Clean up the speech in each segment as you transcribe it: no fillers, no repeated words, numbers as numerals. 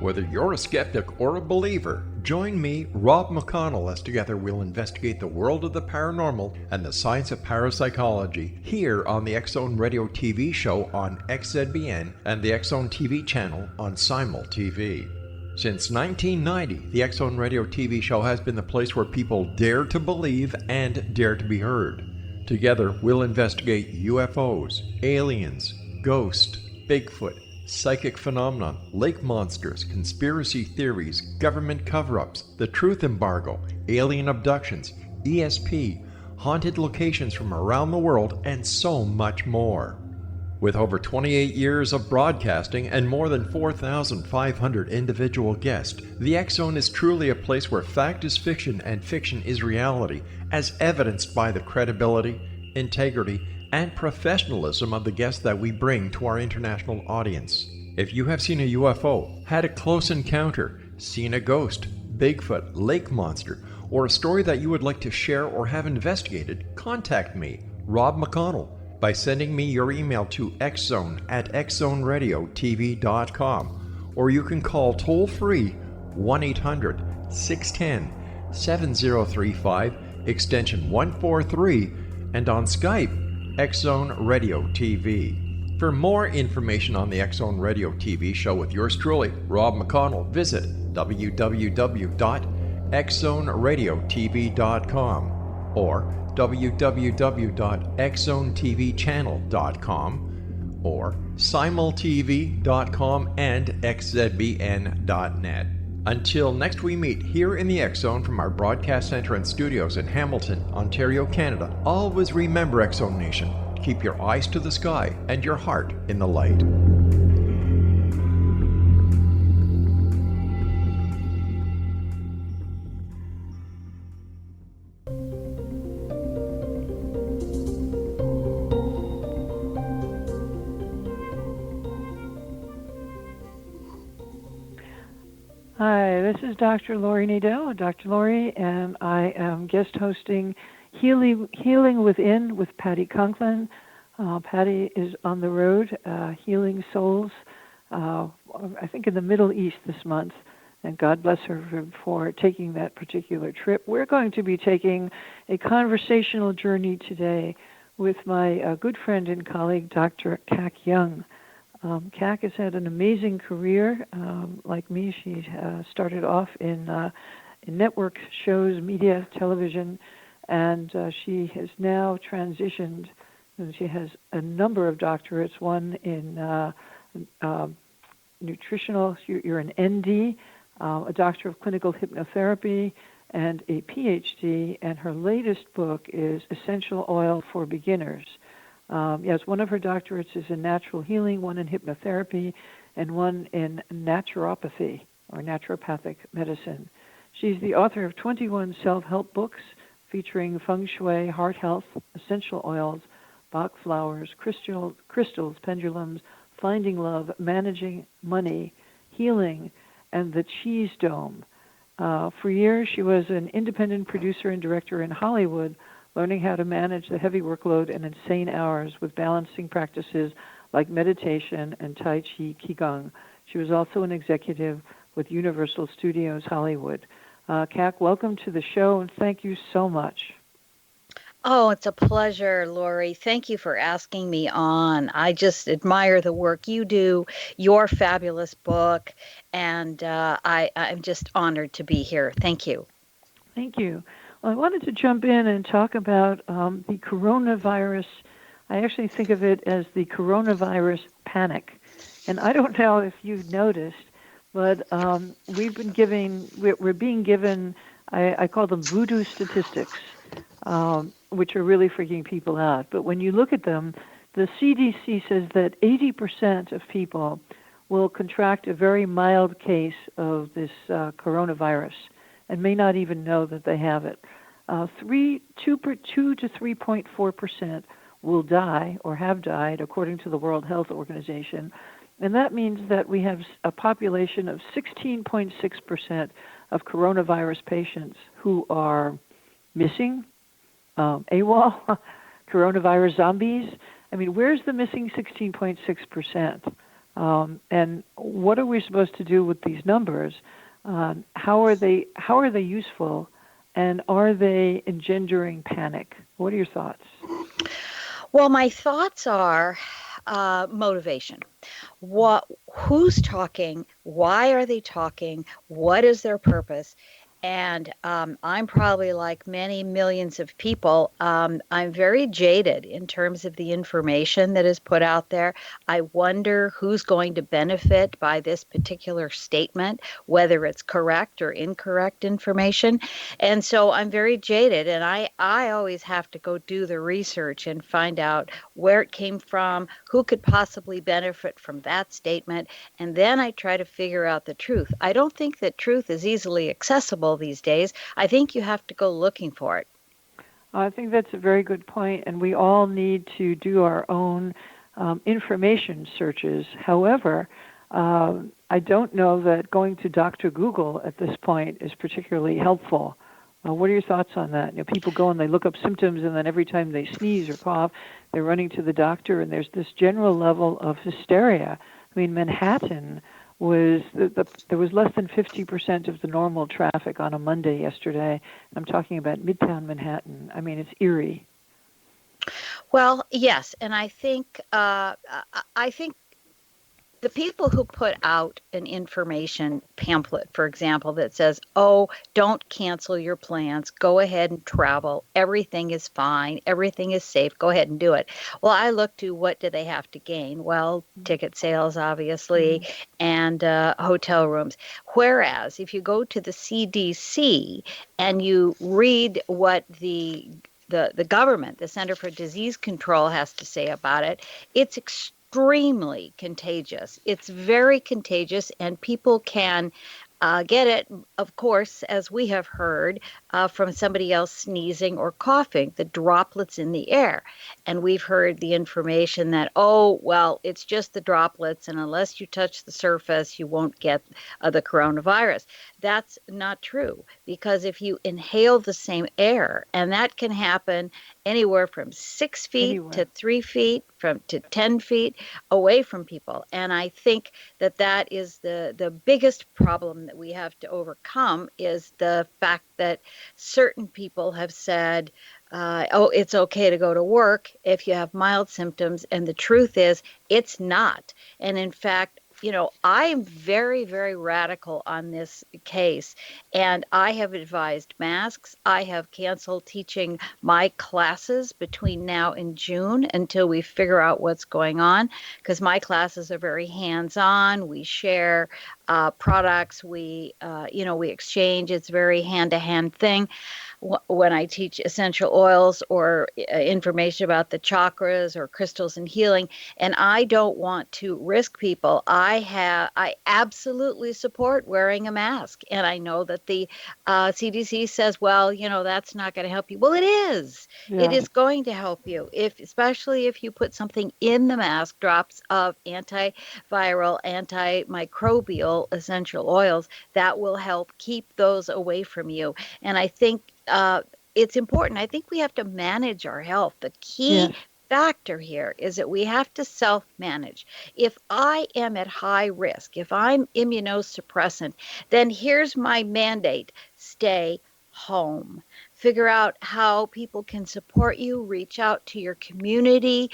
Whether you're a skeptic or a believer, join me, Rob McConnell, as together we'll investigate the world of the paranormal and the science of parapsychology here on the X-Zone Radio TV show on XZBN and the X-Zone TV channel on Simul TV. Since 1990, the X-Zone Radio TV show has been the place where people dare to believe and dare to be heard. Together, we'll investigate UFOs, aliens, ghosts, Bigfoot, psychic phenomenon, lake monsters, conspiracy theories, government cover-ups, the truth embargo, alien abductions, ESP, haunted locations from around the world, and so much more. With over 28 years of broadcasting and more than 4,500 individual guests, the X-Zone is truly a place where fact is fiction and fiction is reality, as evidenced by the credibility, integrity, and professionalism of the guests that we bring to our international audience. If you have seen a UFO, had a close encounter, seen a ghost, Bigfoot, lake monster, or a story that you would like to share or have investigated, contact me, Rob McConnell, by sending me your email to xzone@xzoneradiotv.com, or you can call toll-free 1-800-610-7035, extension 143, and on Skype, X-Zone Radio TV. For more information on the X-Zone Radio TV show with yours truly, Rob McConnell, visit www.xzoneradiotv.com or www.xzonetvchannel.com or simultv.com and xzbn.net. Until next we meet here in the X-Zone from our broadcast center and studios in Hamilton, Ontario, Canada, always remember, X-Zone Nation, keep your eyes to the sky and your heart in the light. Hi, this is Dr. Lori Nadell, Dr. Lori, and I am guest hosting Healing Within with Patty Conklin. Patty is on the road, healing souls, I think in the Middle East this month, and God bless her for taking that particular trip. We're going to be taking a conversational journey today with my good friend and colleague, Dr. Kac Young. Kac has had an amazing career. Like me, she started off in network shows, media, television, and she has now transitioned. And she has a number of doctorates, one in nutritional, you're an ND, a doctor of clinical hypnotherapy, and a PhD, and her latest book is Essential Oil for Beginners. Yes, one of her doctorates is in natural healing, one in hypnotherapy, and one in naturopathy, or naturopathic medicine. She's the author of 21 self-help books featuring Feng Shui, heart health, essential oils, Bach Flowers, crystals, pendulums, finding love, managing money, healing, and the cheese dome. For years, she was an independent producer and director in Hollywood, learning how to manage the heavy workload and insane hours with balancing practices like meditation and Tai Chi Qigong. She was also an executive with Universal Studios Hollywood. Kac, welcome to the show, and thank you so much. Oh, it's a pleasure, Lori. Thank you for asking me on. I just admire the work you do, your fabulous book, and I'm just honored to be here. Thank you. Thank you. Well, I wanted to jump in and talk about the coronavirus. I actually think of it as the coronavirus panic. And I don't know if you've noticed, but we're being given, I call them voodoo statistics, which are really freaking people out. But when you look at them, the CDC says that 80% of people will contract a very mild case of this coronavirus and may not even know that they have it. 2 to 3.4% will die or have died, according to the World Health Organization. And that means that we have a population of 16.6% of coronavirus patients who are missing, AWOL, coronavirus zombies. I mean, where's the missing 16.6%? And what are we supposed to do with these numbers? How are they useful, and are they engendering panic? What are your thoughts? Well, my thoughts are motivation. Who's talking? Why are they talking? What is their purpose? And I'm probably like many millions of people. I'm very jaded in terms of the information that is put out there. I wonder who's going to benefit by this particular statement, whether it's correct or incorrect information. And so I'm very jaded, and I always have to go do the research and find out where it came from, who could possibly benefit from that statement, and then I try to figure out the truth. I don't think that truth is easily accessible these days. I think you have to go looking for it. I think that's a very good point, and we all need to do our own information searches. However, I don't know that going to Dr. Google at this point is particularly helpful. What are your thoughts on that? People go and they look up symptoms, and then every time they sneeze or cough, they're running to the doctor, and there's this general level of hysteria. I mean, Manhattan was there was less than 50% of the normal traffic on a Monday yesterday. I'm talking about Midtown Manhattan. I mean, it's eerie. Well, yes, and I think the people who put out an information pamphlet, for example, that says, oh, don't cancel your plans, go ahead and travel, everything is fine, everything is safe, go ahead and do it. Well, I look to what do they have to gain? Well, ticket sales, obviously, and hotel rooms. Whereas if you go to the CDC and you read what the government, the Center for Disease Control, has to say about it, it's extremely contagious. It's very contagious, and people can get it, of course, as we have heard, from somebody else sneezing or coughing, the droplets in the air. And we've heard the information that, oh, well, it's just the droplets, and unless you touch the surface, you won't get the coronavirus. That's not true, because if you inhale the same air, and that can happen anywhere from 6 feet to 3 feet, to 10 feet away from people. And I think that is the biggest problem that we have to overcome, is the fact that certain people have said, oh, it's okay to go to work if you have mild symptoms. And the truth is, it's not. And in fact, I'm very, very radical on this case, and I have advised masks. I have canceled teaching my classes between now and June until we figure out what's going on, because my classes are very hands-on. We share products. We exchange. It's a very hand-to-hand thing. When I teach essential oils or information about the chakras or crystals and healing, and I don't want to risk people. I absolutely support wearing a mask, and I know that the CDC says, well, that's not going to help you. Well, it is. Yeah. It is going to help you, especially if you put something in the mask, drops of antiviral, antimicrobial essential oils that will help keep those away from you. And I think it's important. I think we have to manage our health. The key factor here is that we have to self-manage. If I am at high risk, if I'm immunosuppressant, then here's my mandate: stay home. Figure out how people can support you, reach out to your community,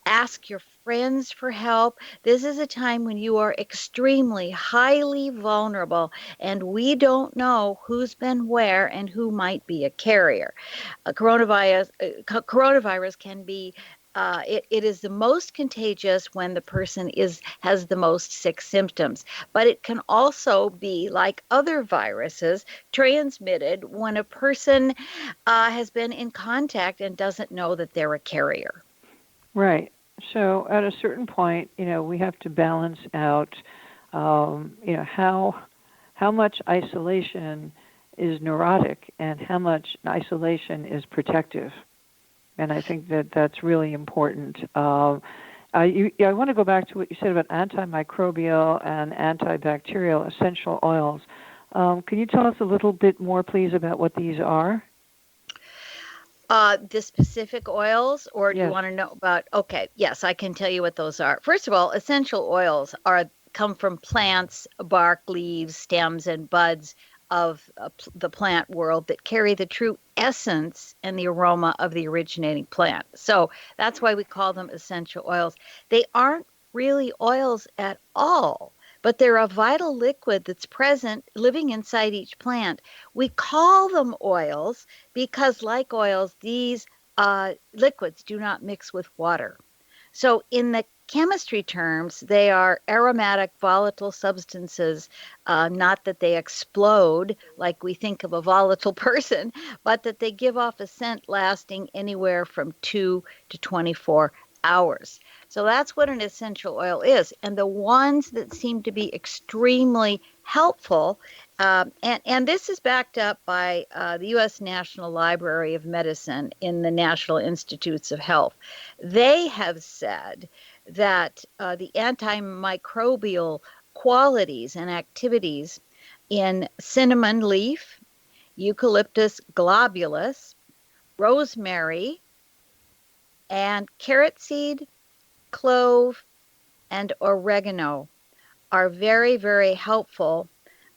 ask your friends for help. This is a time when you are extremely, highly vulnerable, and we don't know who's been where and who might be a carrier. Coronavirus can be it is the most contagious when the person has the most sick symptoms, but it can also be, like other viruses, transmitted when a person has been in contact and doesn't know that they're a carrier. Right. So at a certain point, we have to balance out, how much isolation is neurotic and how much isolation is protective. And I think that that's really important. I want to go back to what you said about antimicrobial and antibacterial essential oils. Can you tell us a little bit more, please, about what these are? The specific oils, or do you Yes. want to know about? Okay, yes, I can tell you what those are. First of all, essential oils come from plants, bark, leaves, stems, and buds of the plant world that carry the true essence and the aroma of the originating plant. So that's why we call them essential oils. They aren't really oils at all, but they're a vital liquid that's present, living inside each plant. We call them oils because, like oils, these liquids do not mix with water. So, in the chemistry terms, they are aromatic, volatile substances, not that they explode like we think of a volatile person, but that they give off a scent lasting anywhere from 2 to 24 hours. So that's what an essential oil is. And the ones that seem to be extremely helpful, and this is backed up by the U.S. National Library of Medicine in the National Institutes of Health. They have said that the antimicrobial qualities and activities in cinnamon leaf, eucalyptus globulus, rosemary, and carrot seed, clove, and oregano are very, very helpful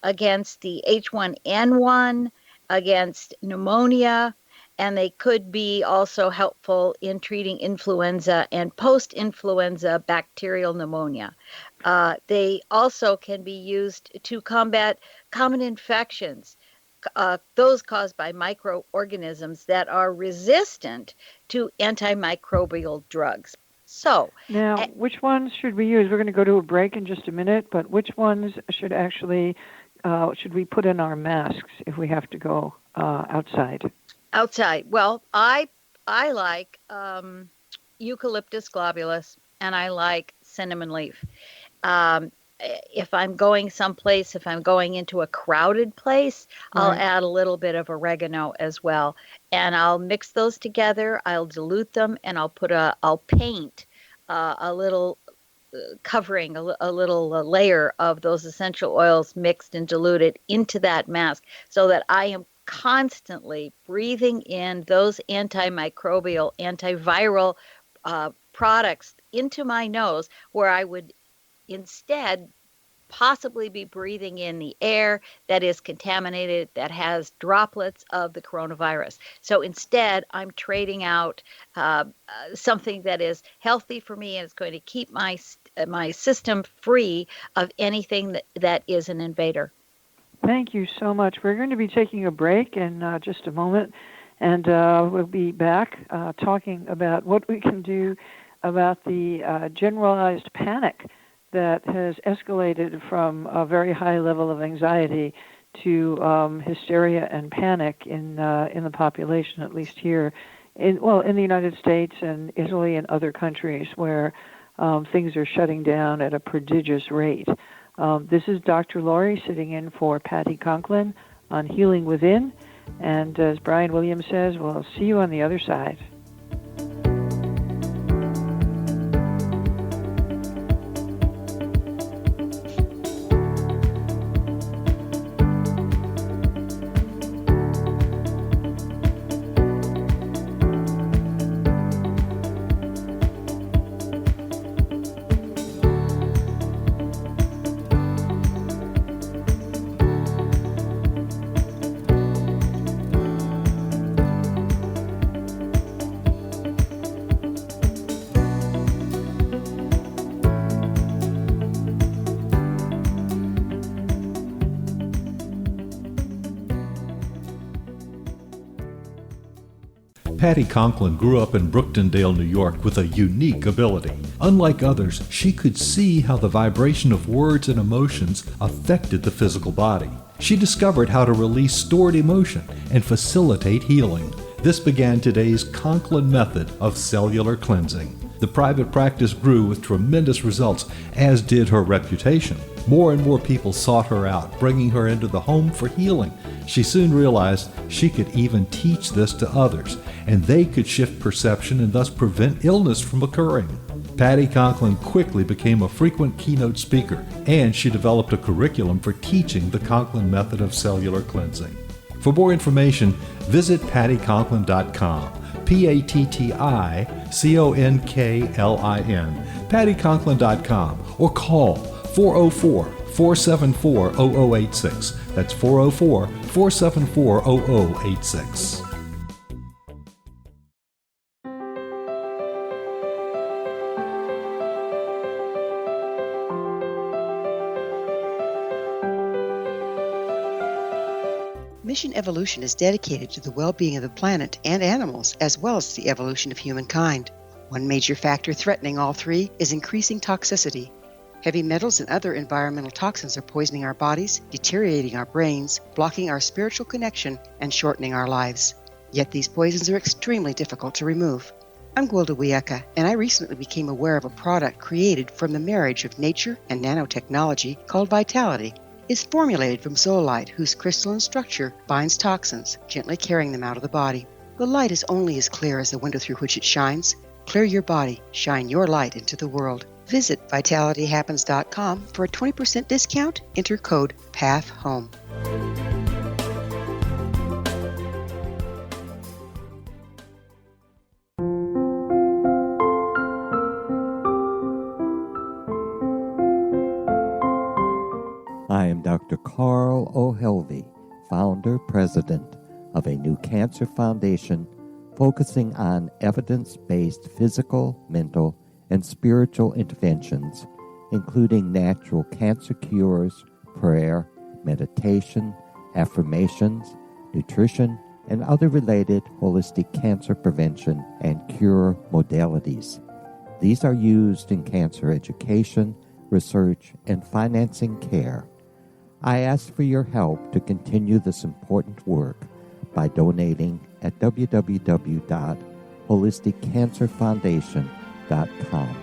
against the H1N1, against pneumonia, and they could be also helpful in treating influenza and post-influenza bacterial pneumonia. They also can be used to combat common infections, those caused by microorganisms that are resistant to antimicrobial drugs. So, Now, which ones should we use? We're going to go to a break in just a minute, but which ones should we put in our masks if we have to go outside? outside, well, I like eucalyptus globulus, and I like cinnamon leaf. Um, if I'm going someplace, if I'm going into a crowded place, I'll Right. add a little bit of oregano as well, and I'll mix those together. I'll dilute them, and I'll paint a little covering, a little layer of those essential oils mixed and diluted into that mask, so that I am constantly breathing in those antimicrobial, antiviral products into my nose, where I would instead possibly be breathing in the air that is contaminated, that has droplets of the coronavirus. So instead, I'm trading out something that is healthy for me and is going to keep my system free of anything that is an invader. Thank you so much. We're going to be taking a break in just a moment, and we'll be back talking about what we can do about the generalized panic that has escalated from a very high level of anxiety to hysteria and panic in the population, at least here, in the United States and Italy and other countries where things are shutting down at a prodigious rate. This is Dr. Laurie sitting in for Patty Conklin on Healing Within, and as Brian Williams says, we'll see you on the other side. Patty Conklin grew up in Brooktondale, New York with a unique ability. Unlike others, she could see how the vibration of words and emotions affected the physical body. She discovered how to release stored emotion and facilitate healing. This began today's Conklin method of cellular cleansing. The private practice grew with tremendous results, as did her reputation. More and more people sought her out, bringing her into the home for healing. She soon realized she could even teach this to others, and they could shift perception and thus prevent illness from occurring. Patty Conklin quickly became a frequent keynote speaker, and she developed a curriculum for teaching the Conklin method of cellular cleansing. For more information, visit pattyconklin.com. PattiConklin, PattiConklin.com, or call 404-474-0086. That's 404-474-0086. Mission Evolution is dedicated to the well-being of the planet and animals, as well as the evolution of humankind. One major factor threatening all three is increasing toxicity. Heavy metals and other environmental toxins are poisoning our bodies, deteriorating our brains, blocking our spiritual connection, and shortening our lives. Yet these poisons are extremely difficult to remove. I'm Gwilda Wiyaka, and I recently became aware of a product created from the marriage of nature and nanotechnology called Vitality. It's formulated from zoolite, whose crystalline structure binds toxins, gently carrying them out of the body. The light is only as clear as the window through which it shines. Clear your body, shine your light into the world. Visit vitalityhappens.com for a 20% discount. Enter code PATHHOME. I am Dr. Carl O'Helvey, founder, president of a new cancer foundation focusing on evidence-based physical, mental, and spiritual interventions, including natural cancer cures, prayer, meditation, affirmations, nutrition, and other related holistic cancer prevention and cure modalities. These are used in cancer education, research, and financing care. I ask for your help to continue this important work by donating at www.holisticcancerfoundation.com.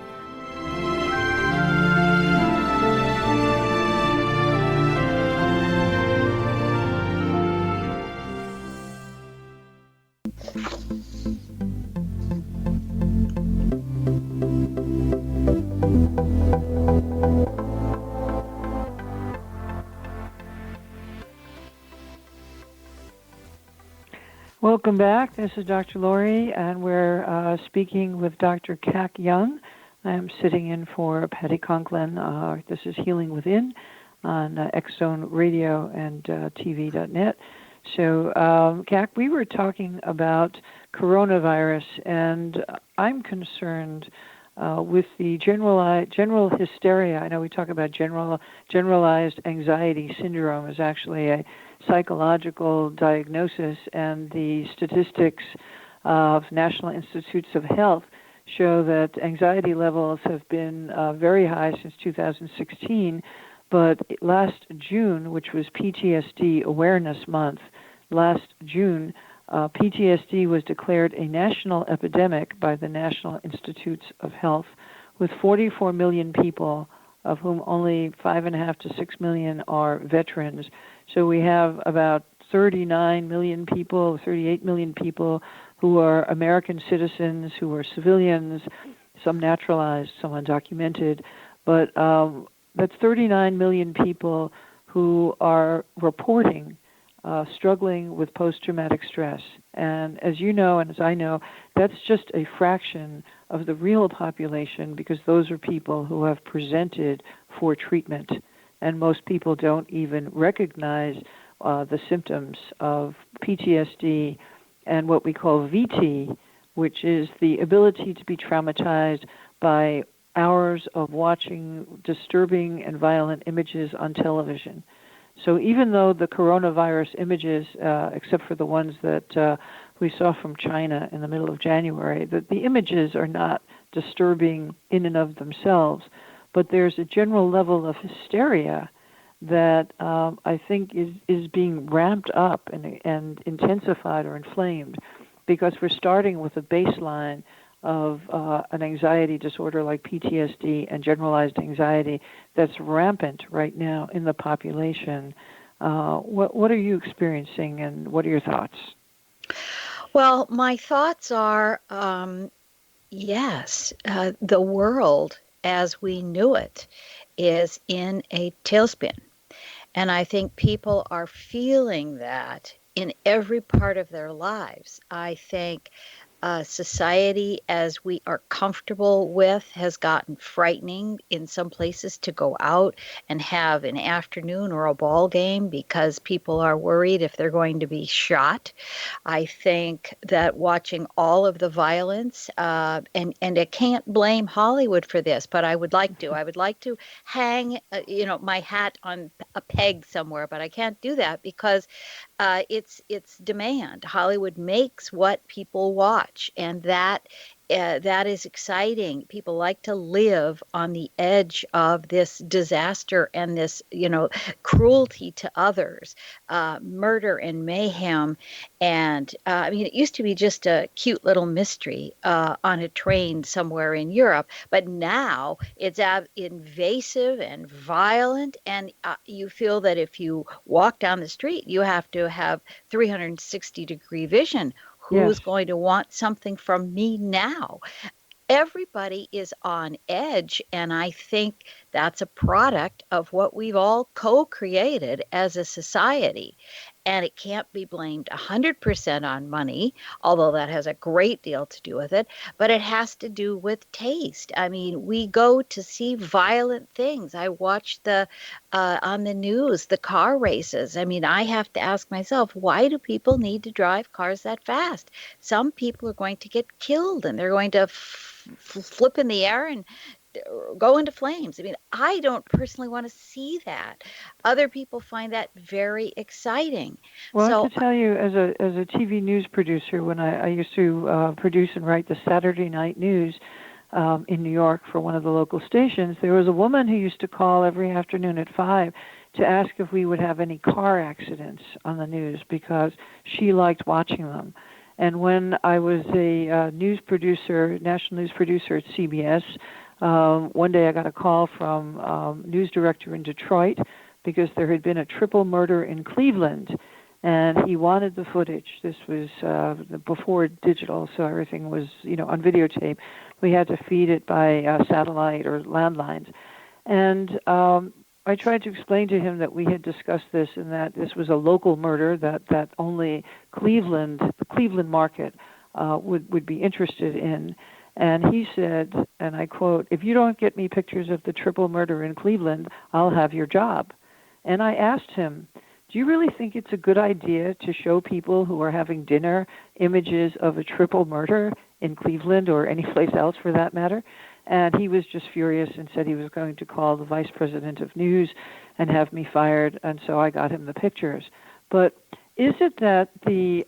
Welcome back. This is Dr. Lori, and we're speaking with Dr. Kac Young. I'm sitting in for Patti Conklin. This is Healing Within on X-Zone Radio and TV.net. So, Kac, we were talking about coronavirus, and I'm concerned with the general hysteria. I know we talk about generalized anxiety syndrome is actually a psychological diagnosis, and the statistics of National Institutes of Health show that anxiety levels have been very high since 2016, but last June, which was PTSD Awareness Month, last June, PTSD was declared a national epidemic by the National Institutes of Health, with 44 million people, of whom only 5.5 to 6 million are veterans. So we have about 39 million people, 38 million people who are American citizens, who are civilians, some naturalized, some undocumented. But that's 39 million people who are reporting struggling with post-traumatic stress. And as you know, and as I know, that's just a fraction of the real population, because those are people who have presented for treatment. And most people don't even recognize the symptoms of PTSD and what we call VT, which is the ability to be traumatized by hours of watching disturbing and violent images on television. So even though the coronavirus images, except for the ones that we saw from China in the middle of January, that the images are not disturbing in and of themselves, but there's a general level of hysteria that I think is being ramped up and intensified or inflamed, because we're starting with a baseline of an anxiety disorder like PTSD and generalized anxiety that's rampant right now in the population. What are you experiencing, and what are your thoughts? Well, my thoughts are, yes, the world as we knew it is in a tailspin. And I think people are feeling that in every part of their lives. I think society, as we are comfortable with, has gotten frightening in some places to go out and have an afternoon or a ball game because people are worried if they're going to be shot. I think that watching all of the violence, and I can't blame Hollywood for this, but I would like to. I would like to hang, my hat on a peg somewhere, but I can't do that because it's demand. Hollywood makes what people watch, and that is exciting. People like to live on the edge of this disaster and this, cruelty to others, murder and mayhem. And I mean, it used to be just a cute little mystery on a train somewhere in Europe, but now it's invasive and violent. And you feel that if you walk down the street, you have to have 360-degree vision. Yes. Who's going to want something from me now? Everybody is on edge, and I think that's a product of what we've all co-created as a society. And it can't be blamed 100% on money, although that has a great deal to do with it, but it has to do with taste. I mean, we go to see violent things. I watch on the news, the car races. I mean, I have to ask myself, why do people need to drive cars that fast? Some people are going to get killed, and they're going to flip in the air and go into flames. I mean, I don't personally want to see that. Other people find that very exciting. Well, I So, have to tell you, as a TV news producer, when I used to produce and write the Saturday night news in New York for one of the local stations, there was a woman who used to call every afternoon at 5 to ask if we would have any car accidents on the news because she liked watching them. And when I was a national news producer at CBS, one day I got a call from news director in Detroit because there had been a triple murder in Cleveland, and he wanted the footage. This was before digital, so everything was, on videotape. We had to feed it by satellite or landlines. And I tried to explain to him that we had discussed this and that this was a local murder, that only the Cleveland market would be interested in. And he said, and I quote, "If you don't get me pictures of the triple murder in Cleveland, I'll have your job." And I asked him, "Do you really think it's a good idea to show people who are having dinner images of a triple murder in Cleveland or any place else for that matter?" And he was just furious and said he was going to call the vice president of news and have me fired. And so I got him the pictures. But is it that the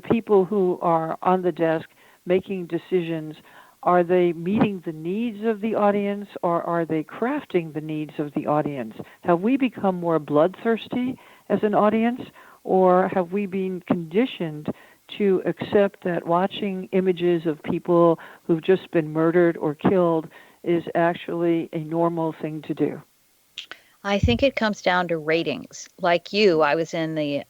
people who are on the desk making decisions, are they meeting the needs of the audience, or are they crafting the needs of the audience? Have we become more bloodthirsty as an audience, or have we been conditioned to accept that watching images of people who've just been murdered or killed is actually a normal thing to do? I think it comes down to ratings. Like you, I was in the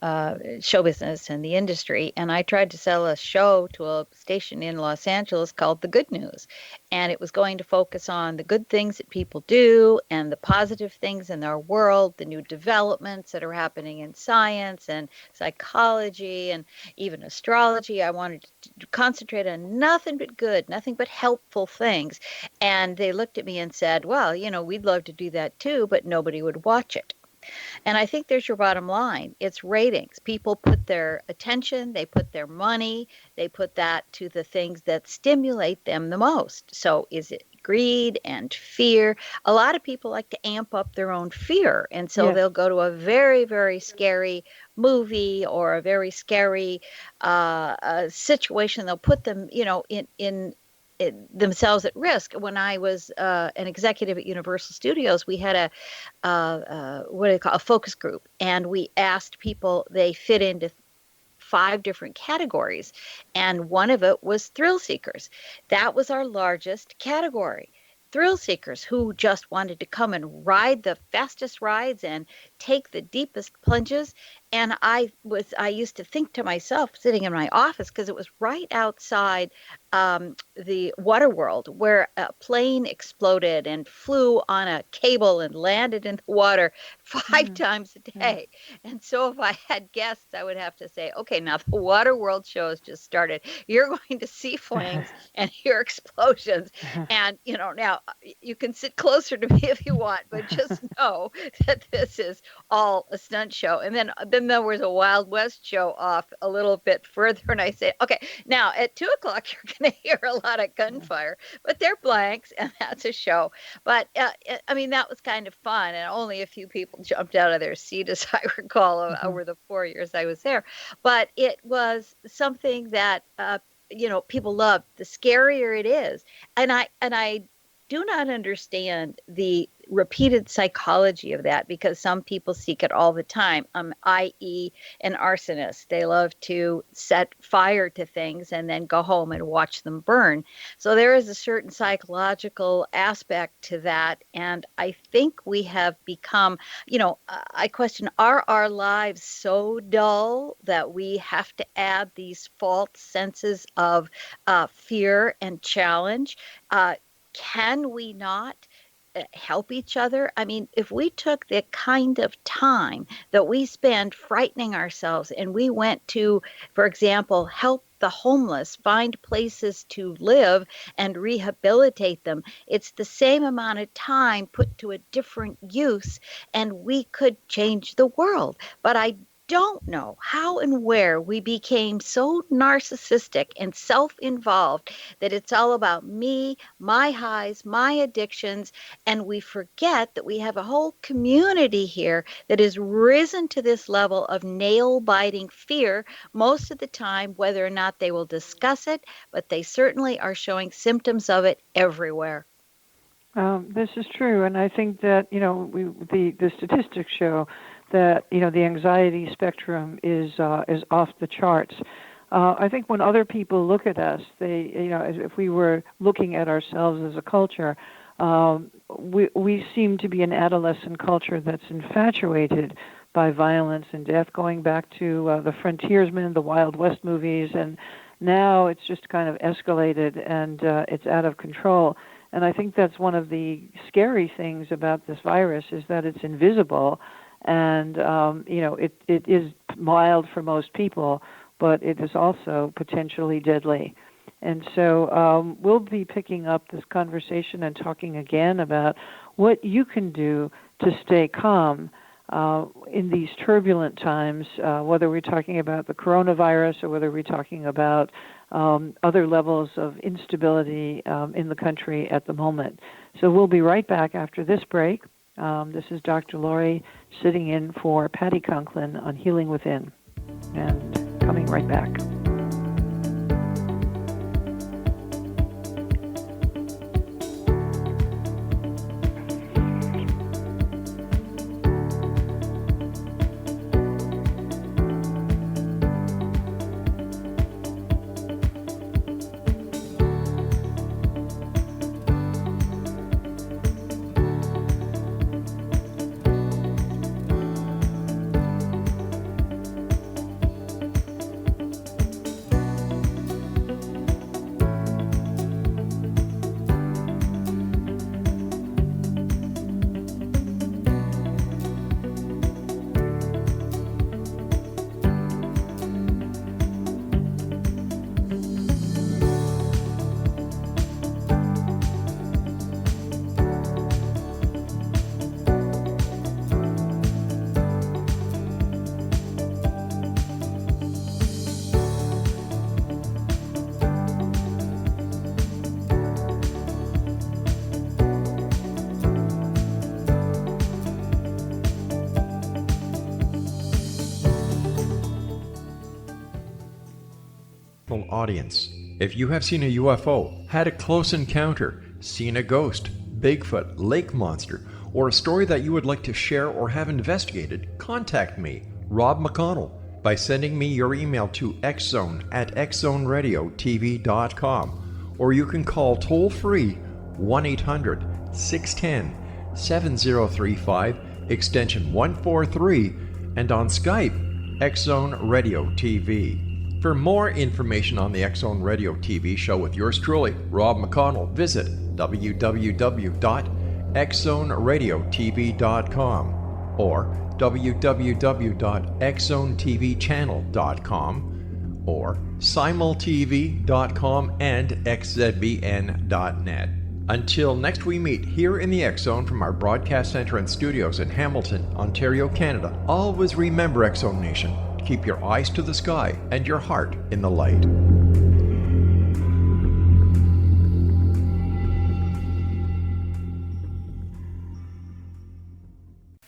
show business and the industry, and I tried to sell a show to a station in Los Angeles called The Good News. And it was going to focus on the good things that people do and the positive things in their world, the new developments that are happening in science and psychology and even astrology. I wanted to concentrate on nothing but good, nothing but helpful things. And they looked at me and said, well, we'd love to do that too, but nobody would watch it. And I think there's your bottom line. It's ratings. People put their attention, they put their money, they put that to the things that stimulate them the most. So is it greed and fear? A lot of people like to amp up their own fear. And so Yes. they'll go to a very, very scary movie or a very scary situation. They'll put them, in themselves at risk. When I was an executive at Universal Studios, we had a focus group, and we asked people, they fit into 5 different categories, and one of it was thrill seekers. That was our largest category. Thrill seekers who just wanted to come and ride the fastest rides and take the deepest plunges. And I used to think to myself, sitting in my office, because it was right outside the water world, where a plane exploded and flew on a cable and landed in the water 5 times a day. And so if I had guests, I would have to say, okay, now the water world show has just started. You're going to see flames and hear explosions. And, now you can sit closer to me if you want, but just know that this is all a stunt show. And then there was a Wild West show off a little bit further. And I say, okay, now at 2:00, you're going to hear a lot of gunfire, but they're blanks, and that's a show. But that was kind of fun, and only a few people jumped out of their seat, as I recall, over the 4 years I was there. But it was something that people loved. The scarier it is, and I do not understand the repeated psychology of that, because some people seek it all the time, i.e. an arsonist. They love to set fire to things and then go home and watch them burn. So there is a certain psychological aspect to that. And I think we have become, I question, are our lives so dull that we have to add these false senses of fear and challenge? Can we not help each other? I mean, if we took the kind of time that we spend frightening ourselves and we went to, for example, help the homeless find places to live and rehabilitate them, it's the same amount of time put to a different use, and we could change the world. But I don't know how and where we became so narcissistic and self-involved that it's all about me, my highs, my addictions, and we forget that we have a whole community here that has risen to this level of nail-biting fear most of the time, whether or not they will discuss it, but they certainly are showing symptoms of it everywhere. This is true, and I think that the statistics show that the anxiety spectrum is off the charts. I think when other people look at us, they if we were looking at ourselves as a culture, we seem to be an adolescent culture that's infatuated by violence and death, going back to the frontiersmen, the Wild West movies, and now it's just kind of escalated and it's out of control. And I think that's one of the scary things about this virus, is that it's invisible, and it is mild for most people, but it is also potentially deadly. And so we'll be picking up this conversation and talking again about what you can do to stay calm in these turbulent times, whether we're talking about the coronavirus or whether we're talking about other levels of instability in the country at the moment. So we'll be right back after this break. This is Dr. Laurie sitting in for Patty Conklin on Healing Within, and coming right back. Audience, if you have seen a UFO, had a close encounter, seen a ghost, Bigfoot, lake monster, or a story that you would like to share or have investigated, contact me, Rob McConnell, by sending me your email to xzone@xzoneradiotv.com, or you can call toll-free 1-800-610-7035, extension 143, and on Skype, X Zone Radio TV. For more information on the X Zone Radio TV show with yours truly, Rob McConnell, visit www.xzoneradiotv.com or www.xzonetvchannel.com or simultv.com and xzbn.net. Until next we meet here in the X Zone from our broadcast center and studios in Hamilton, Ontario, Canada, always remember, X Zone Nation, keep your eyes to the sky and your heart in the light.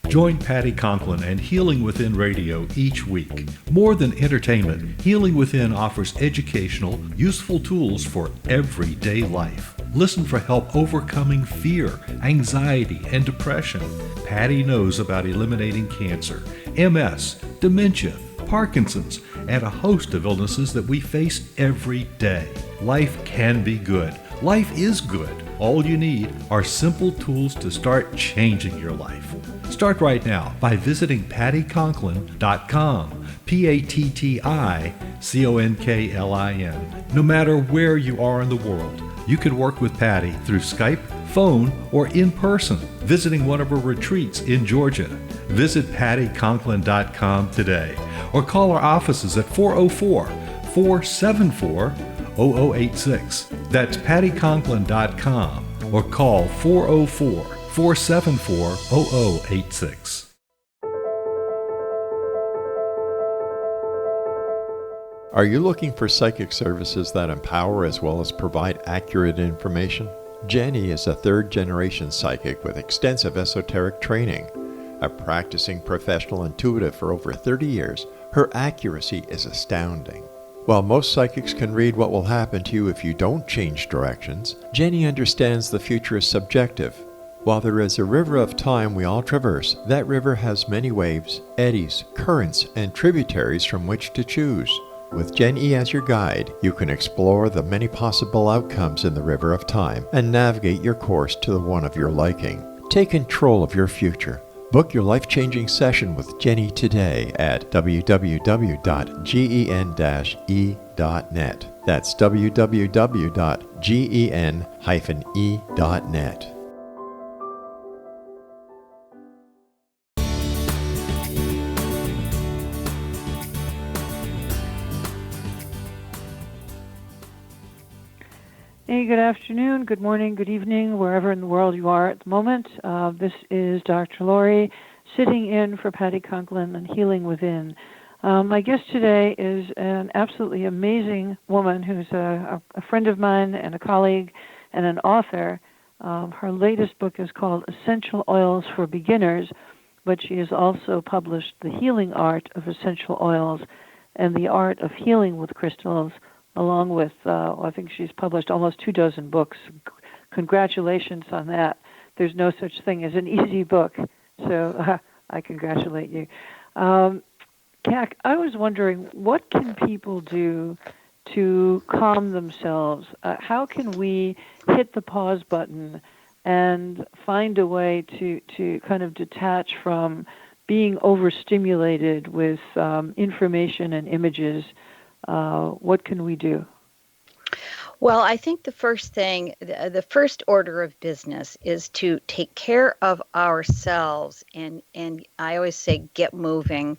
Join Patty Conklin and Healing Within Radio each week. More than entertainment, Healing Within offers educational, useful tools for everyday life. Listen for help overcoming fear, anxiety, and depression. Patty knows about eliminating cancer, MS, dementia, Parkinson's, and a host of illnesses that we face every day. Life can be good. Life is good. All you need are simple tools to start changing your life. Start right now by visiting pattyconklin.com, PATTICONKLIN. No matter where you are in the world, you can work with Patty through Skype, phone, or in person, visiting one of her retreats in Georgia. Visit pattyconklin.com today or call our offices at 404-474-0086. That's pattyconklin.com or call 404-474-0086. Are you looking for psychic services that empower as well as provide accurate information? Jenny is a third-generation psychic with extensive esoteric training. A practicing professional intuitive for over 30 years, her accuracy is astounding. While most psychics can read what will happen to you if you don't change directions, Jenny understands the future is subjective. While there is a river of time we all traverse, that river has many waves, eddies, currents, and tributaries from which to choose. With Jen E as your guide, you can explore the many possible outcomes in the river of time and navigate your course to the one of your liking. Take control of your future. Book your life-changing session with Jenny today at www.gen-e.net. That's www.gen-e.net. Hey, good afternoon, good morning, good evening, wherever in the world you are at the moment. This is Dr. Lori sitting in for Patty Conklin and Healing Within. My guest today is an absolutely amazing woman who's a friend of mine and a colleague and an author. Her latest book is called Essential Oils for Beginners, but she has also published The Healing Art of Essential Oils and The Art of Healing with Crystals, along with, I think she's published almost 24 books. Congratulations on that. There's no such thing as an easy book, so I congratulate you. Kac, I was wondering, what can people do to calm themselves? How can we hit the pause button and find a way to kind of detach from being overstimulated with information and images? What can we do? Well, I think the first thing, the first order of business is to take care of ourselves. And I always say, get moving.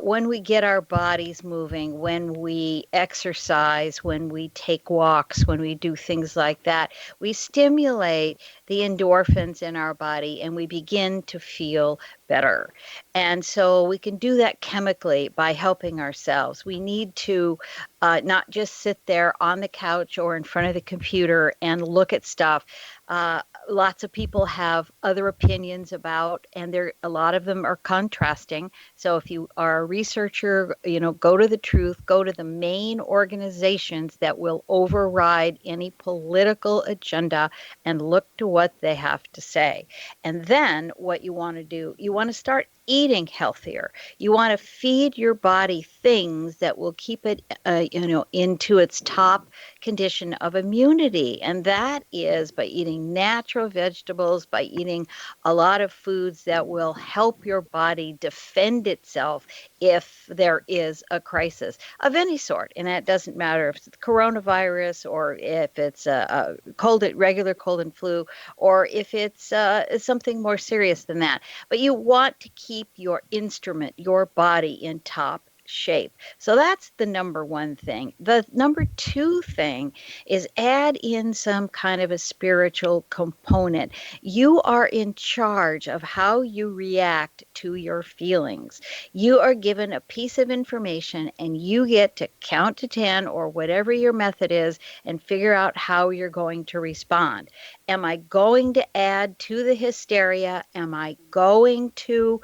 When we get our bodies moving, when we exercise, when we take walks, when we do things like that, we stimulate the endorphins in our body and we begin to feel better. And so we can do that chemically by helping ourselves. We need to not just sit there on the couch or in front of the computer and look at stuff. Lots of people have other opinions about, and a lot of them are contrasting. So if you are a researcher, go to the truth, go to the main organizations that will override any political agenda and look to what they have to say. And then what you want to do, you want to start eating healthier. You want to feed your body things that will keep it, into its top condition of immunity. And that is by eating natural vegetables, by eating a lot of foods that will help your body defend itself if there is a crisis of any sort. And that doesn't matter if it's coronavirus or if it's a regular cold and flu, or if it's something more serious than that. But you want to keep your instrument, your body, in top shape. So that's the number one thing. The number two thing is add in some kind of a spiritual component. You are in charge of how you react to your feelings. You are given a piece of information and you get to count to 10 or whatever your method is and figure out how you're going to respond. Am I going to add to the hysteria? Am I going to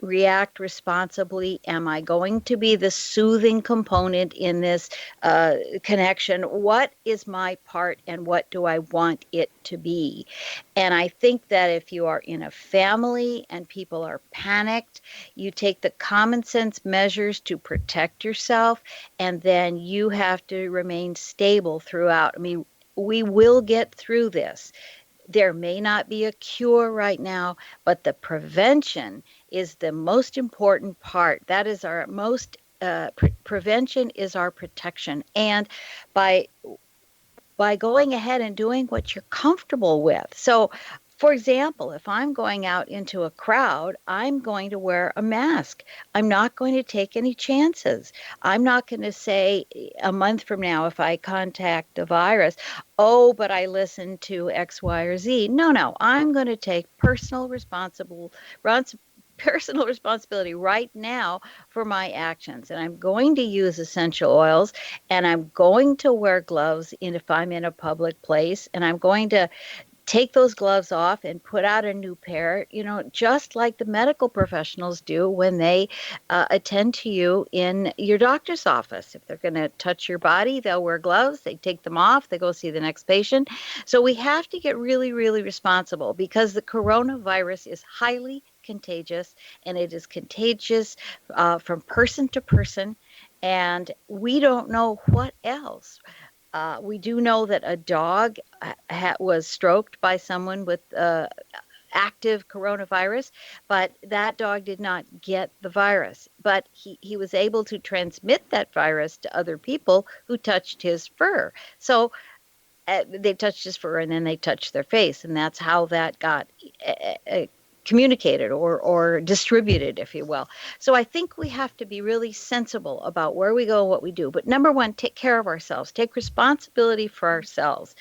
react responsibly? Am I going to be the soothing component in this connection? What is my part and what do I want it to be? And I think that if you are in a family and people are panicked, you take the common sense measures to protect yourself, and then you have to remain stable throughout. I mean, we will get through this. There may not be a cure right now, but the prevention is the most important part. That is our most, prevention is our protection. And by going ahead and doing what you're comfortable with. So, for example, if I'm going out into a crowd, I'm going to wear a mask. I'm not going to take any chances. I'm not going to say a month from now, if I contact the virus, oh, but I listened to X, Y, or Z. No, I'm going to take personal responsibility right now for my actions. And I'm going to use essential oils, and I'm going to wear gloves if I'm in a public place, and I'm going to take those gloves off and put out a new pair, just like the medical professionals do when they attend to you in your doctor's office. If they're going to touch your body, they'll wear gloves, they take them off, they go see the next patient. So we have to get really, really responsible, because the coronavirus is highly contagious, and it is contagious from person to person, and we don't know what else. We do know that a dog was stroked by someone with active coronavirus, but that dog did not get the virus. But he was able to transmit that virus to other people who touched his fur. So they touched his fur and then they touched their face, and that's how that got communicated or distributed, if you will. So I think we have to be really sensible about where we go and what we do. But number one, take care of ourselves. Take responsibility for ourselves.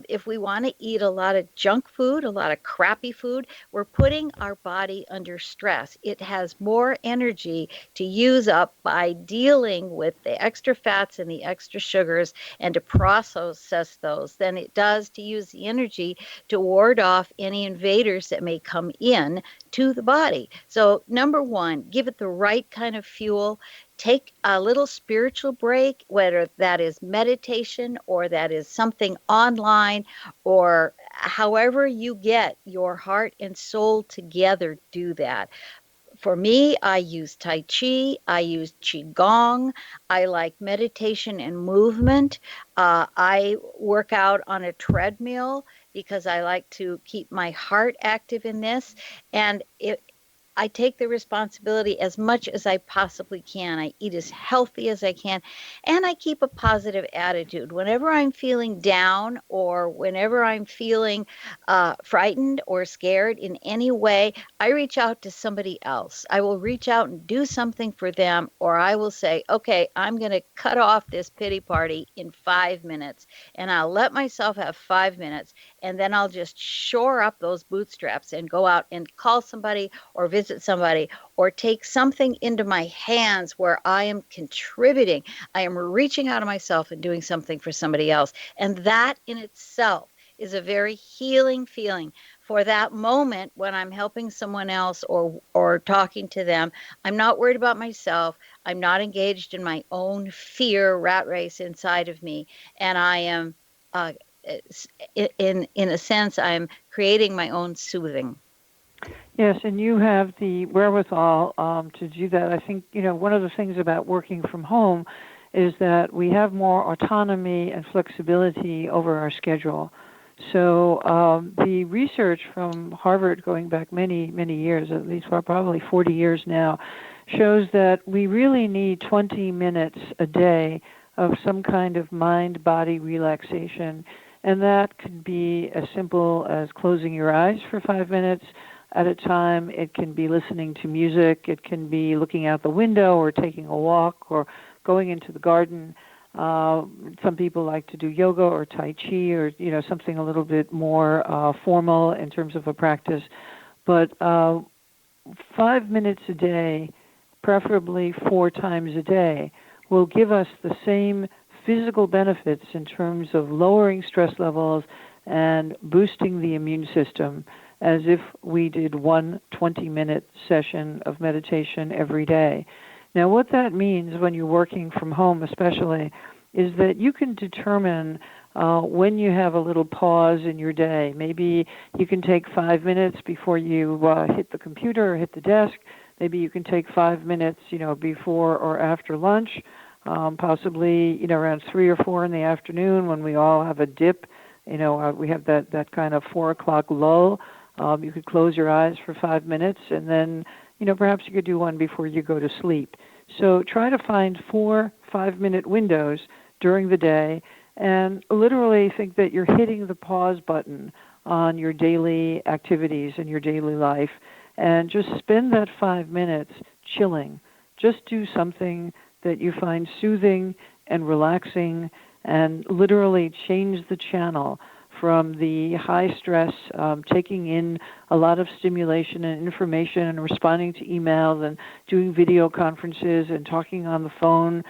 If we want to eat a lot of junk food, a lot of crappy food, we're putting our body under stress. It has more energy to use up by dealing with the extra fats and the extra sugars and to process those than it does to use the energy to ward off any invaders that may come in to the body. So number one, give it the right kind of fuel. Take a little spiritual break, whether that is meditation or that is something online, or however you get your heart and soul together, do that. For me, I use Tai Chi, I use Qigong, I like meditation and movement. I work out on a treadmill because I like to keep my heart active in this. And I take the responsibility as much as I possibly can. I eat as healthy as I can, and I keep a positive attitude. Whenever I'm feeling down or whenever I'm feeling frightened or scared in any way, I reach out to somebody else. I will reach out and do something for them, or I will say, okay, I'm going to cut off this pity party in 5 minutes, and I'll let myself have 5 minutes, and then I'll just shore up those bootstraps and go out and call somebody or visit somebody or take something into my hands where I am contributing. I am reaching out of myself and doing something for somebody else. And that in itself is a very healing feeling. For that moment when I'm helping someone else or talking to them, I'm not worried about myself. I'm not engaged in my own fear rat race inside of me. And I am, in a sense, I'm creating my own soothing. Yes, and you have the wherewithal to do that. I think, one of the things about working from home is that we have more autonomy and flexibility over our schedule. So the research from Harvard going back many, many years, at least probably 40 years now, shows that we really need 20 minutes a day of some kind of mind-body relaxation. And that could be as simple as closing your eyes for 5 minutes at a time. It can be listening to music. It can be looking out the window or taking a walk or going into the garden. Some people like to do yoga or Tai Chi or, something a little bit more formal in terms of a practice. But 5 minutes a day, preferably 4 times a day, will give us the same physical benefits in terms of lowering stress levels and boosting the immune system as if we did one 20-minute session of meditation every day. Now, what that means when you're working from home especially is that you can determine when you have a little pause in your day. Maybe you can take 5 minutes before you hit the computer or hit the desk. Maybe you can take 5 minutes, before or after lunch, possibly, around 3 or 4 in the afternoon when we all have a dip. We have that kind of 4 o'clock lull. You could close your eyes for 5 minutes, and then, perhaps you could do one before you go to sleep. So try to find 4 5-minute windows during the day and literally think that you're hitting the pause button on your daily activities and your daily life, and just spend that 5 minutes chilling. Just do something that you find soothing and relaxing, and literally change the channel from the high stress, taking in a lot of stimulation and information and responding to emails and doing video conferences and talking on the phone.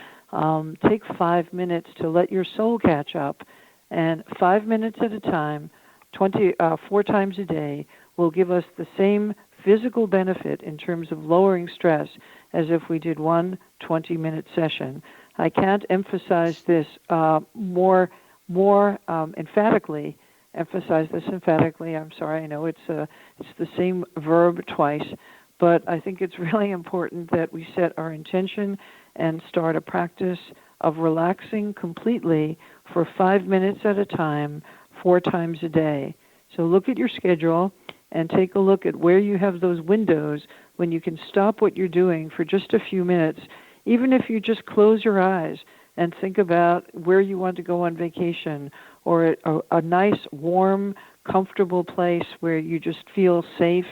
Take 5 minutes to let your soul catch up, and 5 minutes at a time, 4 times a day, will give us the same physical benefit in terms of lowering stress as if we did one 20-minute session. I can't emphasize this more emphatically. I'm sorry. I know it's the same verb twice, but I think it's really important that we set our intention and start a practice of relaxing completely for 5 minutes at a time, 4 times a day. So look at your schedule and take a look at where you have those windows when you can stop what you're doing for just a few minutes, even if you just close your eyes and think about where you want to go on vacation, or a nice, warm, comfortable place where you just feel safe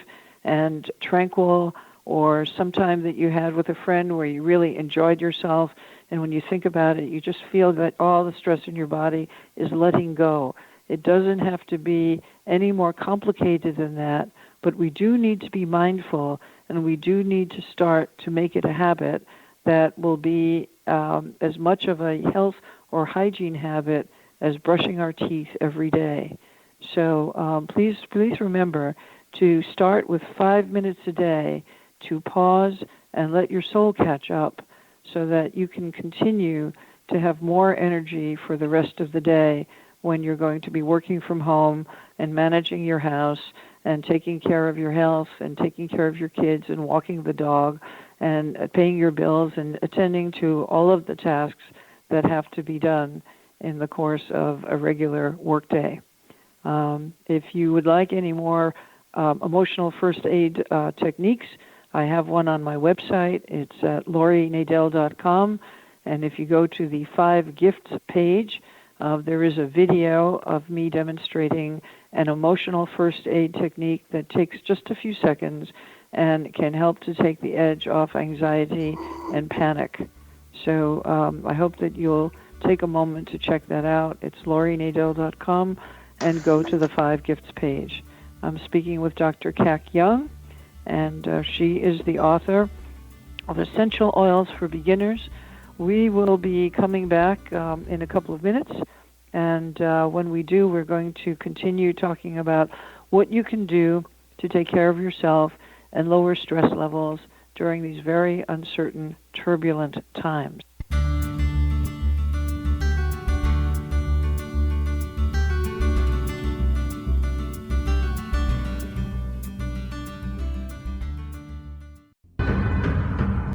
and tranquil, or some time that you had with a friend where you really enjoyed yourself, and when you think about it, you just feel that all the stress in your body is letting go. It doesn't have to be any more complicated than that, but we do need to be mindful, and we do need to start to make it a habit that will be as much of a health or hygiene habit as brushing our teeth every day. So please remember to start with 5 minutes a day to pause and let your soul catch up so that you can continue to have more energy for the rest of the day when you're going to be working from home and managing your house and taking care of your health and taking care of your kids and walking the dog and paying your bills and attending to all of the tasks that have to be done in the course of a regular workday. If you would like any more emotional first aid techniques, I have one on my website. It's at laurinadel.com. And if you go to the 5 Gifts page, there is a video of me demonstrating an emotional first aid technique that takes just a few seconds and can help to take the edge off anxiety and panic. So I hope that you'll take a moment to check that out. It's laurinadel.com, and go to the 5 Gifts page. I'm speaking with Dr. Kac Young, and she is the author of Essential Oils for Beginners. We will be coming back in a couple of minutes, and when we do, we're going to continue talking about what you can do to take care of yourself and lower stress levels during these very uncertain, turbulent times.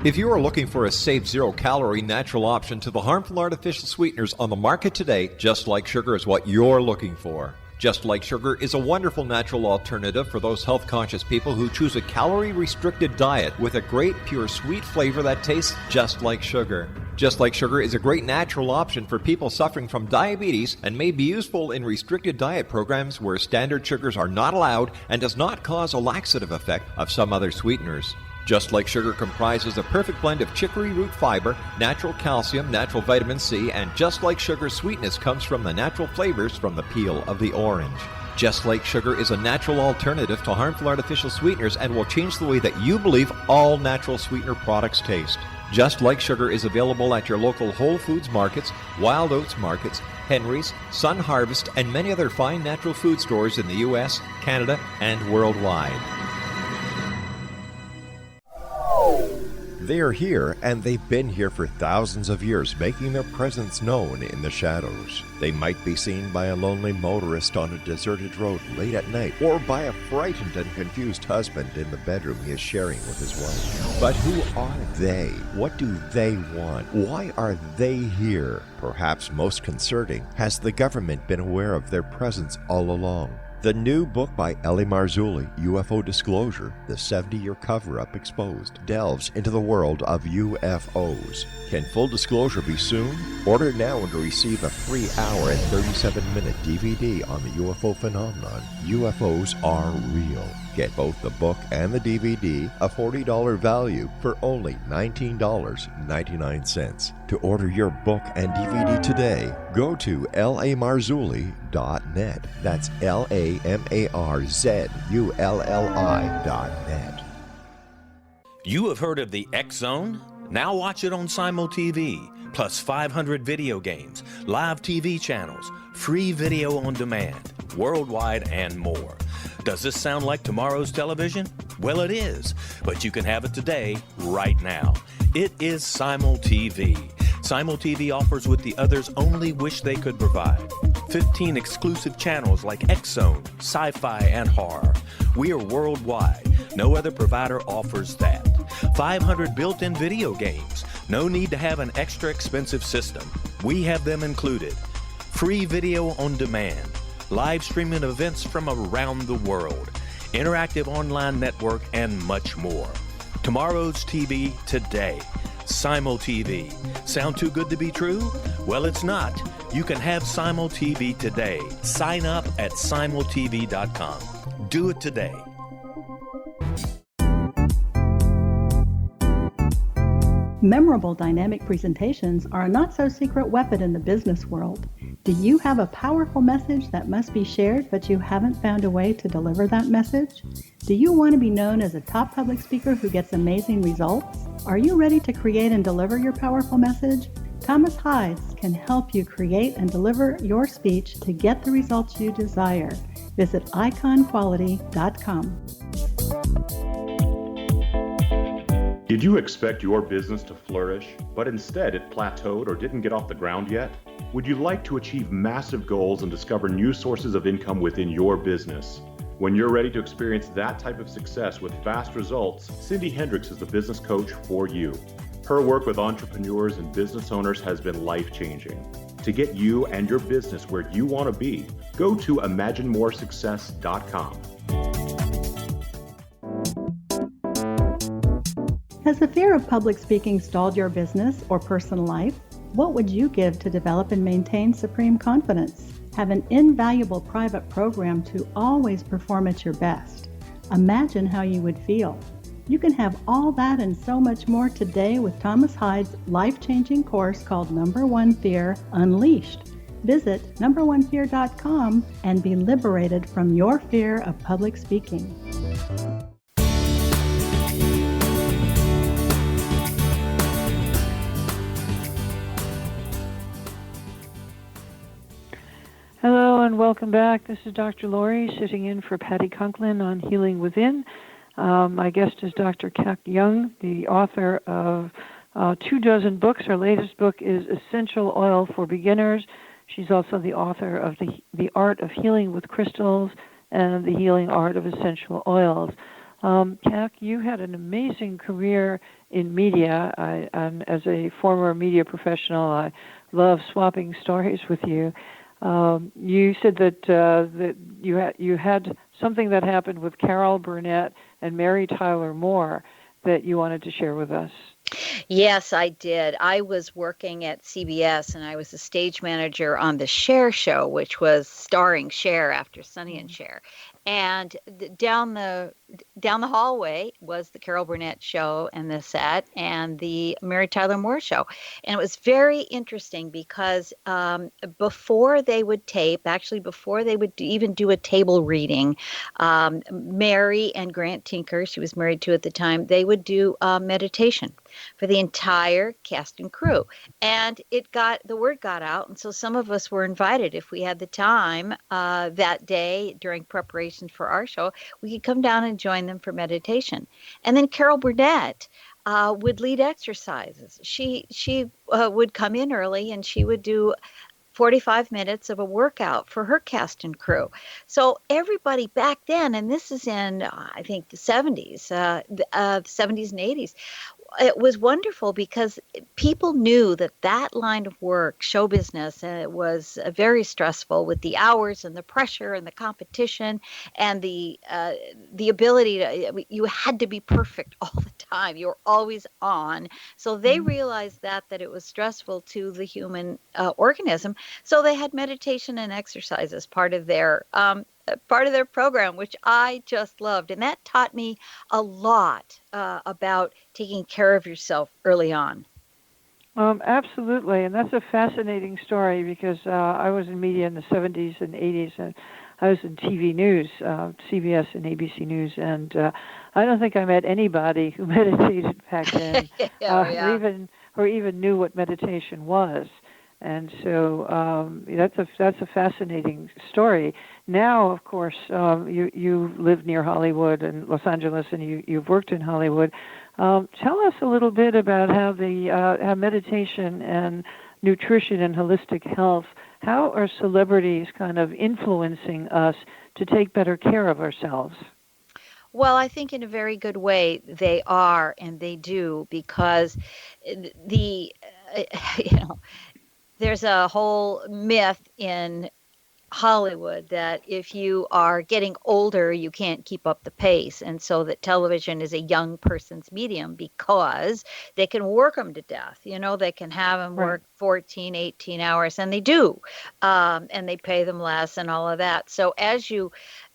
If you are looking for a safe, zero-calorie natural option to the harmful artificial sweeteners on the market today, Just Like Sugar is what you're looking for. Just Like Sugar is a wonderful natural alternative for those health-conscious people who choose a calorie-restricted diet with a great, pure, sweet flavor that tastes just like sugar. Just Like Sugar is a great natural option for people suffering from diabetes and may be useful in restricted diet programs where standard sugars are not allowed and does not cause a laxative effect of some other sweeteners. Just Like Sugar comprises a perfect blend of chicory root fiber, natural calcium, natural vitamin C, and Just Like Sugar's sweetness comes from the natural flavors from the peel of the orange. Just Like Sugar is a natural alternative to harmful artificial sweeteners and will change the way that you believe all natural sweetener products taste. Just Like Sugar is available at your local Whole Foods markets, Wild Oats markets, Henry's, Sun Harvest, and many other fine natural food stores in the U.S., Canada, and worldwide. They are here, and they've been here for thousands of years, making their presence known in the shadows. They might be seen by a lonely motorist on a deserted road late at night, or by a frightened and confused husband in the bedroom he is sharing with his wife. But who are they? What do they want? Why are they here? Perhaps most concerning, has the government been aware of their presence all along? The new book by Ellie Marzulli, UFO Disclosure, the 70-year cover-up exposed, delves into the world of UFOs. Can full disclosure be soon? Order now and receive a free hour and 37-minute DVD on the UFO phenomenon. UFOs are real. Get both the book and the DVD, a $40 value, for only $19.99. To order your book and DVD today, go to lamarzulli.net. That's LAMARZULLI.net. You have heard of the X Zone? Now watch it on Simul TV, plus 500 video games, live TV channels, free video on demand, worldwide, and more. Does this sound like tomorrow's television? Well, it is, but you can have it today, right now. It is Simul TV. Simul TV offers what the others only wish they could provide. 15 exclusive channels like X-Zone, Sci-Fi, and Horror. We are worldwide. No other provider offers that. 500 built-in video games. No need to have an extra expensive system. We have them included. Free video on demand. Live streaming events from around the world, interactive online network, and much more. Tomorrow's TV today. Simul TV. Sound too good to be true? Well, it's not. You can have Simul TV today. Sign up at simultv.com. Do it today. Memorable dynamic presentations are a not-so-secret weapon in the business world. Do you have a powerful message that must be shared, but you haven't found a way to deliver that message? Do you want to be known as a top public speaker who gets amazing results? Are you ready to create and deliver your powerful message? Thomas Hides can help you create and deliver your speech to get the results you desire. Visit iconquality.com. Did you expect your business to flourish, but instead it plateaued or didn't get off the ground yet? Would you like to achieve massive goals and discover new sources of income within your business? When you're ready to experience that type of success with fast results, Cindy Hendricks is the business coach for you. Her work with entrepreneurs and business owners has been life-changing. To get you and your business where you want to be, go to imaginemoresuccess.com. Has the fear of public speaking stalled your business or personal life? What would you give to develop and maintain supreme confidence? Have an invaluable private program to always perform at your best. Imagine how you would feel. You can have all that and so much more today with Thomas Hides' life-changing course called Number One Fear Unleashed. Visit numberonefear.com and be liberated from your fear of public speaking. Hello and welcome back. This is Dr. Lori sitting in for Patty Conklin on Healing Within. My guest is Dr. Kac Young, the author of 24 books. Her latest book is Essential Oil for Beginners. She's also the author of The Art of Healing with Crystals and The Healing Art of Essential Oils. Kac, you had an amazing career in media. As a former media professional, I love swapping stories with you. You said that you had something that happened with Carol Burnett and Mary Tyler Moore that you wanted to share with us. Yes, I did. I was working at CBS, and I was the stage manager on the Cher show, which was starring Cher after Sonny and Cher. And down the hallway was the Carol Burnett show and the set, and the Mary Tyler Moore show. And it was very interesting because before they would tape, actually before they would even do a table reading, Mary and Grant Tinker, she was married to at the time, they would do meditation for the entire cast and crew. And the word got out. And so some of us were invited, if we had the time that day during preparation for our show, we could come down and join them for meditation. And then Carol Burnett would lead exercises. She would come in early, and she would do 45 minutes of a workout for her cast and crew. So everybody back then, and this is in, I think, the 70s, the 70s and 80s, it was wonderful because people knew that line of work, show business, was very stressful with the hours and the pressure and the competition and the ability to, you had to be perfect all the time. You were always on. So they realized that it was stressful to the human organism. So they had meditation and exercise as part of their program, which I just loved. And that taught me a lot about taking care of yourself early on. Absolutely, and that's a fascinating story because I was in media in the 70s and 80s, and I was in TV news, CBS and ABC News, and I don't think I met anybody who meditated back then, or even knew what meditation was. And so that's a fascinating story. Now, of course, you live near Hollywood and Los Angeles, and you've worked in Hollywood. Tell us a little bit about how how meditation and nutrition and holistic health, how are celebrities kind of influencing us to take better care of ourselves? Well, I think in a very good way they are, and they do, because there's a whole myth in Hollywood that if you are getting older, you can't keep up the pace. And so that television is a young person's medium because they can work them to death. They can have them work 14, 18 hours, and they do. And they pay them less and all of that. So as you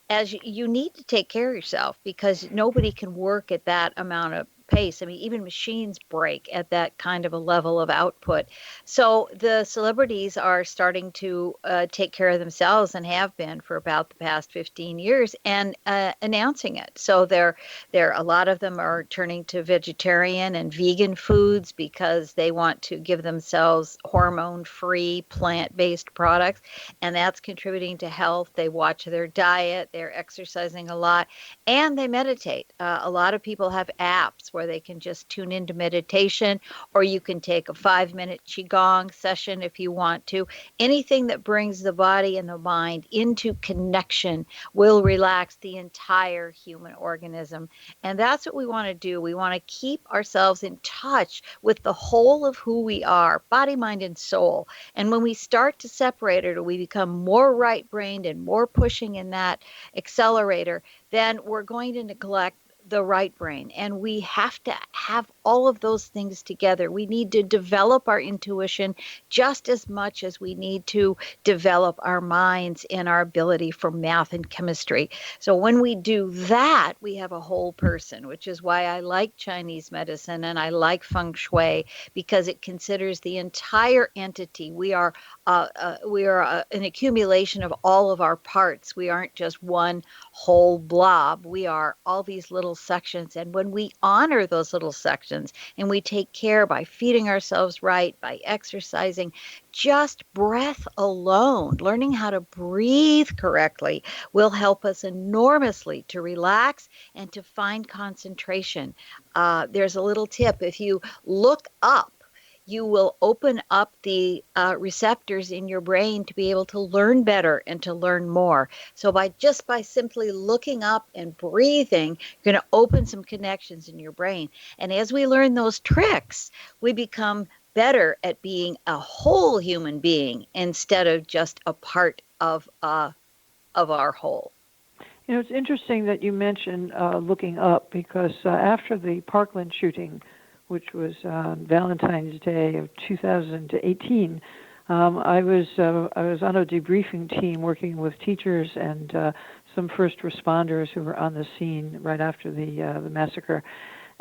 need to take care of yourself, because nobody can work at that amount of pace. I mean, even machines break at that kind of a level of output. So the celebrities are starting to take care of themselves, and have been for about the past 15 years, and announcing it. So a lot of them are turning to vegetarian and vegan foods because they want to give themselves hormone-free, plant-based products, and that's contributing to health. They watch their diet, they're exercising a lot, and they meditate. A lot of people have apps where they can just tune into meditation, or you can take a 5-minute Qigong session if you want to. Anything that brings the body and the mind into connection will relax the entire human organism. And that's what we want to do. We want to keep ourselves in touch with the whole of who we are, body, mind, and soul. And when we start to separate it, or we become more right-brained and more pushing in that accelerator, then we're going to neglect the right brain. And we have to have all of those things together. We need to develop our intuition just as much as we need to develop our minds and our ability for math and chemistry. So when we do that, we have a whole person, which is why I like Chinese medicine and I like Feng Shui, because it considers the entire entity. We are an accumulation of all of our parts. We aren't just one whole blob. We are all these little sections. And when we honor those little sections and we take care by feeding ourselves right, by exercising, just breath alone, learning how to breathe correctly will help us enormously to relax and to find concentration. There's a little tip. If you look up, you will open up the receptors in your brain to be able to learn better and to learn more. So by simply looking up and breathing, you're going to open some connections in your brain. And as we learn those tricks, we become better at being a whole human being instead of just a part of our whole. You know, it's interesting that you mentioned looking up, because after the Parkland shooting, which was Valentine's Day of 2018, I was on a debriefing team working with teachers and some first responders who were on the scene right after the massacre.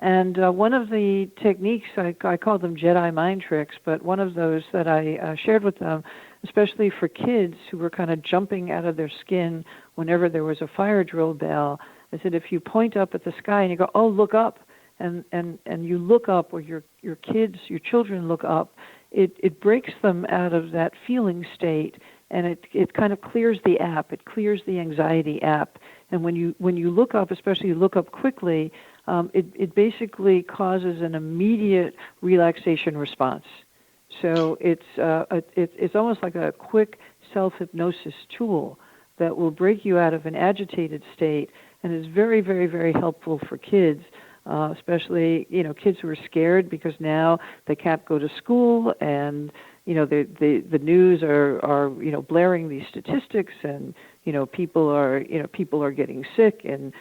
And one of the techniques, I call them Jedi mind tricks, but one of those that I shared with them, especially for kids who were kind of jumping out of their skin whenever there was a fire drill bell, I said, if you point up at the sky and you go, oh, look up, and you look up, or your children look up, it breaks them out of that feeling state, and it kind of clears the app. It clears the anxiety app. And when you look up, especially you look up quickly, it basically causes an immediate relaxation response. So it's almost like a quick self-hypnosis tool that will break you out of an agitated state, and is very, very, very helpful for kids, especially kids who are scared because now they can't go to school, and the news are blaring these statistics, and people are getting sick, and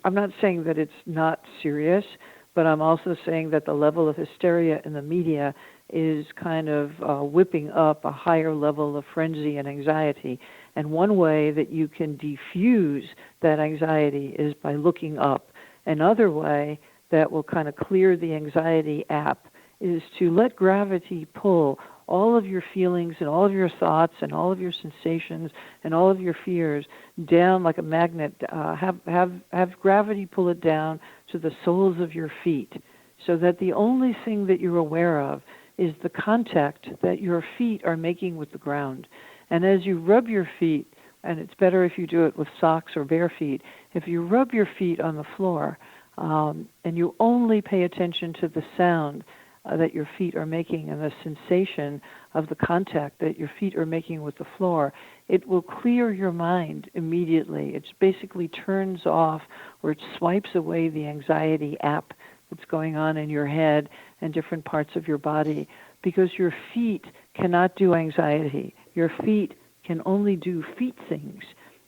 I'm not saying that it's not serious, but I'm also saying that the level of hysteria in the media is kind of whipping up a higher level of frenzy and anxiety. And one way that you can diffuse that anxiety is by looking up. Another way that will kind of clear the anxiety app is to let gravity pull all of your feelings and all of your thoughts and all of your sensations and all of your fears down like a magnet. Have gravity pull it down to the soles of your feet, so that the only thing that you're aware of is the contact that your feet are making with the ground. And as you rub your feet, and it's better if you do it with socks or bare feet, if you rub your feet on the floor and you only pay attention to the sound that your feet are making and the sensation of the contact that your feet are making with the floor, it will clear your mind immediately. It basically turns off, or it swipes away the anxiety app that's going on in your head and different parts of your body, because your feet cannot do anxiety. Your feet can only do feet things.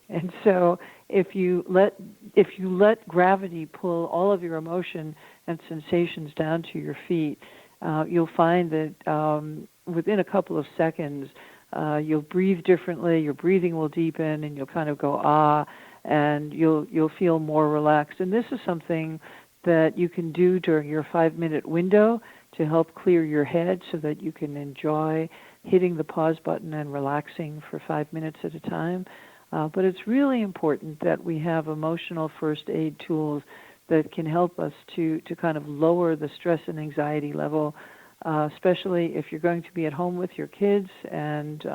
And so if you let gravity pull all of your emotion and sensations down to your feet, you'll find that within a couple of seconds, you'll breathe differently, your breathing will deepen, and you'll kind of go, ah, and you'll feel more relaxed. And this is something that you can do during your 5-minute window to help clear your head, so that you can enjoy hitting the pause button and relaxing for 5 minutes at a time. But it's really important that we have emotional first aid tools that can help us to kind of lower the stress and anxiety level, especially if you're going to be at home with your kids and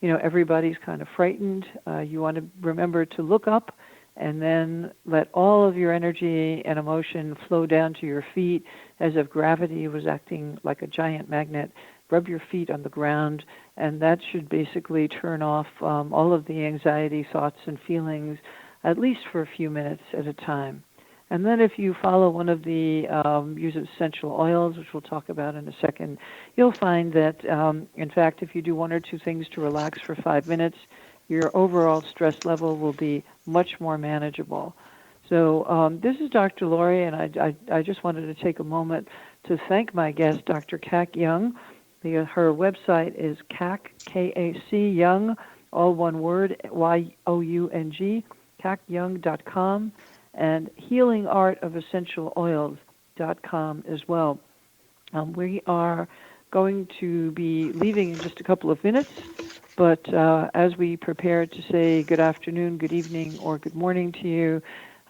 everybody's kind of frightened. You want to remember to look up and then let all of your energy and emotion flow down to your feet as if gravity was acting like a giant magnet. Rub your feet on the ground, and that should basically turn off all of the anxiety thoughts and feelings, at least for a few minutes at a time. And then if you follow one of the use of essential oils, which we'll talk about in a second, you'll find that, in fact, if you do one or two things to relax for 5 minutes, your overall stress level will be much more manageable. So this is Dr. Laurie, and I just wanted to take a moment to thank my guest, Dr. Kac Young. Her website is Kac, K-A-C, Young, all one word, Y-O-U-N-G, kacyoung.com, and healingartofessentialoils.com as well. We are going to be leaving in just a couple of minutes, but as we prepare to say good afternoon, good evening, or good morning to you,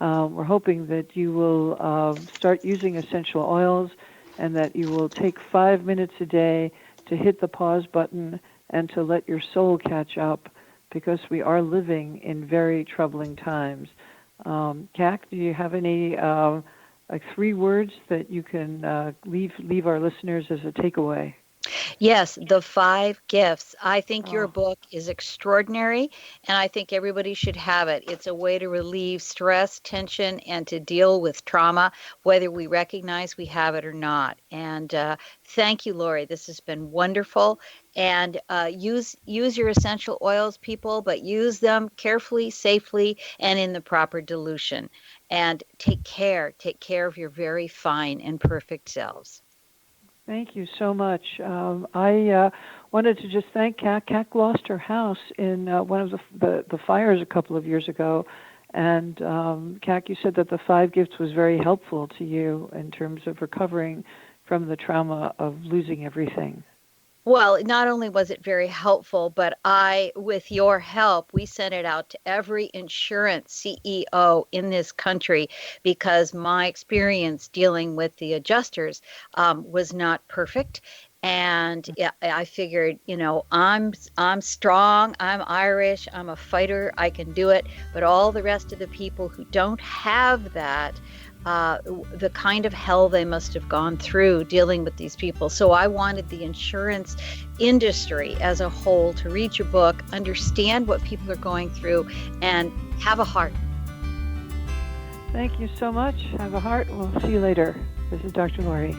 we're hoping that you will start using essential oils, and that you will take 5 minutes a day to hit the pause button and to let your soul catch up, because we are living in very troubling times. Kac, do you have any like 3 words that you can leave our listeners as a takeaway. Yes, the 5 gifts. I think your book is extraordinary, and I think everybody should have it. It's a way to relieve stress, tension, and to deal with trauma, whether we recognize we have it or not. And thank you, Lori. This has been wonderful. And use your essential oils, people, but use them carefully, safely, and in the proper dilution. And take care of your very fine and perfect selves. Thank you so much. I wanted to just thank Kac. Kac lost her house in one of the fires a couple of years ago. And Kac, you said that the 5 gifts was very helpful to you in terms of recovering from the trauma of losing everything. Well, not only was it very helpful, but with your help, we sent it out to every insurance CEO in this country because my experience dealing with the adjusters was not perfect. And I figured, I'm strong, I'm Irish, I'm a fighter, I can do it. But all the rest of the people who don't have that, the kind of hell they must have gone through dealing with these people. So I wanted the insurance industry as a whole to read your book, understand what people are going through, and have a heart. Thank you so much. Have a heart. We'll see you later. This is Dr. Lori.